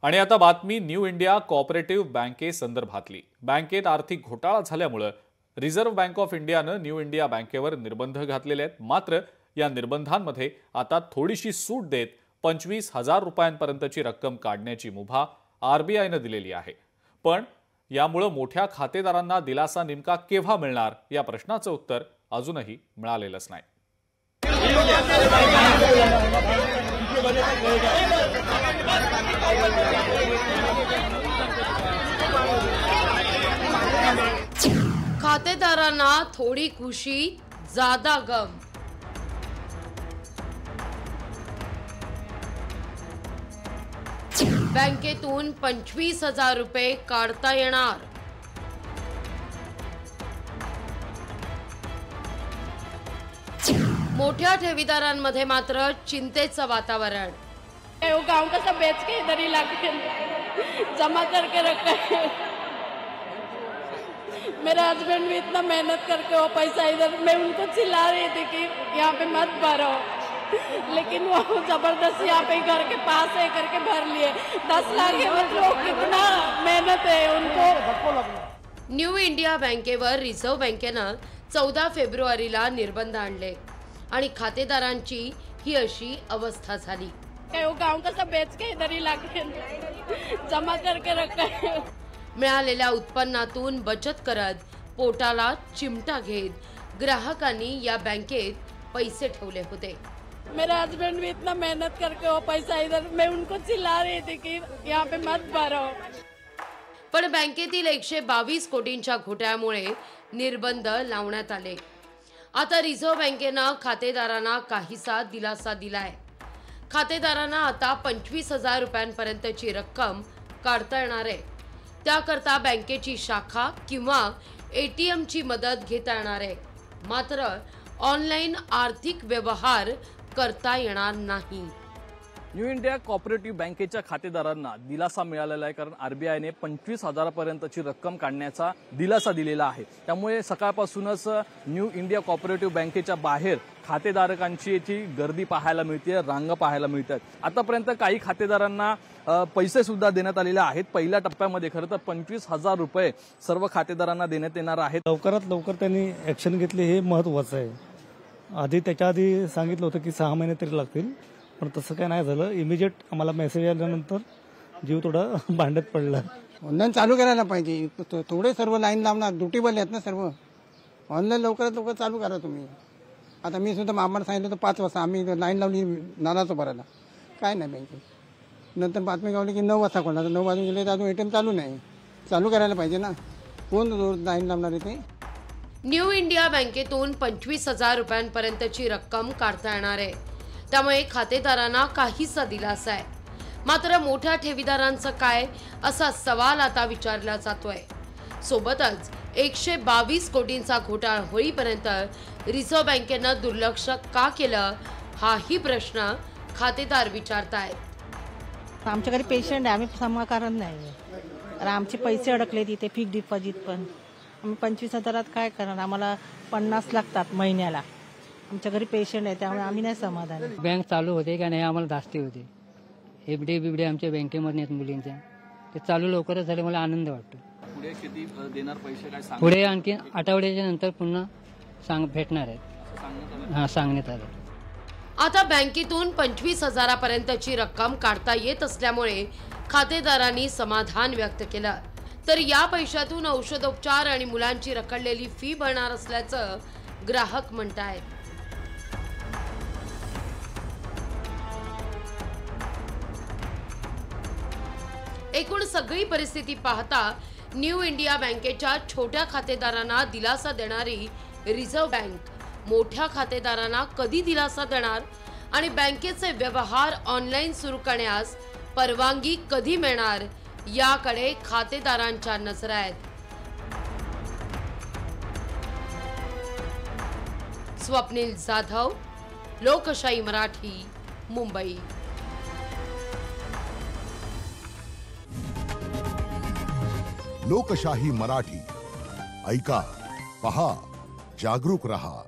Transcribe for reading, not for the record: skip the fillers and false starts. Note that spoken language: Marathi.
आणि आता बातमी न्यू इंडिया कोऑपरेटिव्ह बँकेसंदर्भातली। बँकेत आर्थिक घोटाळा झाल्यामुळे रिझर्व्ह बँक ऑफ इंडियानं न्यू इंडिया बँकेवर निर्बंध घातलेले आहेत। मात्र या निर्बंधांमध्ये आता थोडीशी सूट देत 25,000 रुपयांपर्यंतची रक्कम काढण्याची मुभा आरबीआयनं दिलेली आहे। पण यामुळे मोठ्या खातेदारांना दिलासा नेमका केव्हा मिळणार या प्रश्नाचं उत्तर अजूनही मिळालेलंच नाही। खातेदारांना थोडी खुशी ज्यादा गम। बँकेतून 25,000 रुपये काढता येणार। मोठ्या ठेवीदारांमध्ये मात्र चिंतेचं वातावरण। वो गांव का सब बेच के इधर ही लाके जमा करके रखा है। मेरे हस्बैंड भी इतना मेहनत करके वो पैसा इधर, मैं उनको चिल्ला रही थी कि यहाँ पे मत भरो, लेकिन वो जबरदस्ती यहाँ पे घर के पास है करके भर लिए। 10 लाख है, मतलब कितना मेहनत है उनको। न्यू इंडिया बँकेवर रिझर्व्ह बँकेनं 14 फेब्रुवारीला निर्बंध आणले आणि खातेदारांची ही अशी अवस्था झाली। वो गांव का सब बेच के इधर ही लाके जमा करके रखा है। मिळालेल्या उत्पन्नातून बचत करत पोटाला चिमटा घेत ग्राहकांनी या बँकेत पैसे ठेवले होते। मेरे हस्बैंड भी इतना मेहनत करके वो पैसा इधर, मैं उनको चिल्ला रही थी कि यहाँ पे मत भरो। पण बँकेतील 122 कोटींच्या घोटाळ्यामुळे निर्बंध लावण्यात आले। आता रिझर्व्ह बँकेनं खातेदारांना काहीसा दिलासा दिलाय। खातेदारांना आता 25,000 रुपयांपर्यंतची रक्कम काढता येणार आहे। त्याकरता बँकेची शाखा किंवा एटीएमची मदत घेता येणार आहे। मात्र ऑनलाईन आर्थिक व्यवहार करता येणार नाही। न्यू इंडिया कोऑपरेटिव्ह बँकेच्या खातेदारांना दिलासा मिळालेला आहे, कारण आरबीआयने 25,000 पर्यंतची रक्कम काढण्याचा दिलासा दिलेला आहे। त्यामुळे सकाळपासूनच न्यू इंडिया कोऑपरेटिव्ह बँकेच्या बाहेर खातेदारांची गर्दी पाहायला मिळते, रांग पाहायला मिळतात। आतापर्यंत काही खातेदारांना पैसे सुद्धा देण्यात आलेले आहेत। पहिल्या टप्प्यामध्ये खरं तर 25,000 रुपये सर्व खातेदारांना देण्यात येणार आहेत। लवकरात लवकर त्यांनी ऍक्शन घेतली हे महत्त्वाचं आहे। आधी त्याच्या आधी सांगितलं होतं की 6 महिने तरी लागतील, पण तसं काय नाही झालं। इमिजिएट आम्हाला मेसेज आल्यानंतर जीव थोडा भांड्यात पडला। ऑनलाईन चालू करायला पाहिजे। थोडे सर्व लाईन लावणार, ड्युटीवाले आहेत ना सर्व। ऑनलाईन लवकरात लवकर चालू करा तुम्ही। आता मी सुद्धा आम्हाला सांगितलं तर 5 वाजता आम्ही लाईन लावली नानाचं भरायला, काय नाही बँकेत। नंतर बातमी गावली की 9 वाजता खोलणार, 9 वाजून गेले तर अजून एटीएम चालू नाही। चालू करायला पाहिजे ना, कोण लाईन लावणार आहे ते। न्यू इंडिया बँकेतून 25,000 रुपयांपर्यंतची रक्कम काढता येणार आहे। त्यामुळे खातेदारांना काहीसा दिलासा आहे। मात्र मोठ्या ठेवीदारांचं काय असा सवाल आता विचारला जातोय। सोबतच 122 कोटींचा घोटाळा होईपर्यंत रिझर्व्ह बँकेनं दुर्लक्ष का केलं हाही प्रश्न खातेदार विचारतायत। आमच्याकडे पेशंट आहे, आम्ही समाकरण नाही, आमचे पैसे अडकले तिथे फिक्स डिपॉझिट पण। आम्ही 25,000 काय करणार, आम्हाला 50 लागतात महिन्याला। आमच्या घरी पेशंट आहे, त्यामुळे आम्ही नाही समाधान। बँक चालू होते का नाही आम्हाला धास्ती होते। एफडी बिबडी आमच्या बँकेमध्ये आहेत मुलींच्या, ते चालू लवकरच झाले, मला आनंद वाटतो। पुढे किती देणार पैसे काय सांग, पुढे आणखी आठवड्याच्या नंतर पुन्हा भेटणार आहेत, हा सांगण्यात आलं। आता बँकेतून 25,000 पर्यंतची रक्कम काढता येत असल्यामुळे खातेदारांनी समाधान व्यक्त केलं। तर या पैशातून औषधोपचार आणि मुलांची रखडलेली फी भरणार असल्याचं ग्राहक म्हणतायत। एकूण सगळी परिस्थिती पाहता न्यू इंडिया बँकेच्या छोट्या खातेदारांना दिलासा देणारी रिझर्व्ह बँक मोठ्या खातेदारांना कधी दिलासा देणार आणि बँकेचे व्यवहार ऑनलाईन सुरू करण्यास परवानगी कधी मिळणार याकडे खातेदारांच्या नजरा आहेत। स्वप्नील जाधव, लोकशाही मराठी, मुंबई। लोकशाही मराठी ऐका, पहा, जागरूक रहा।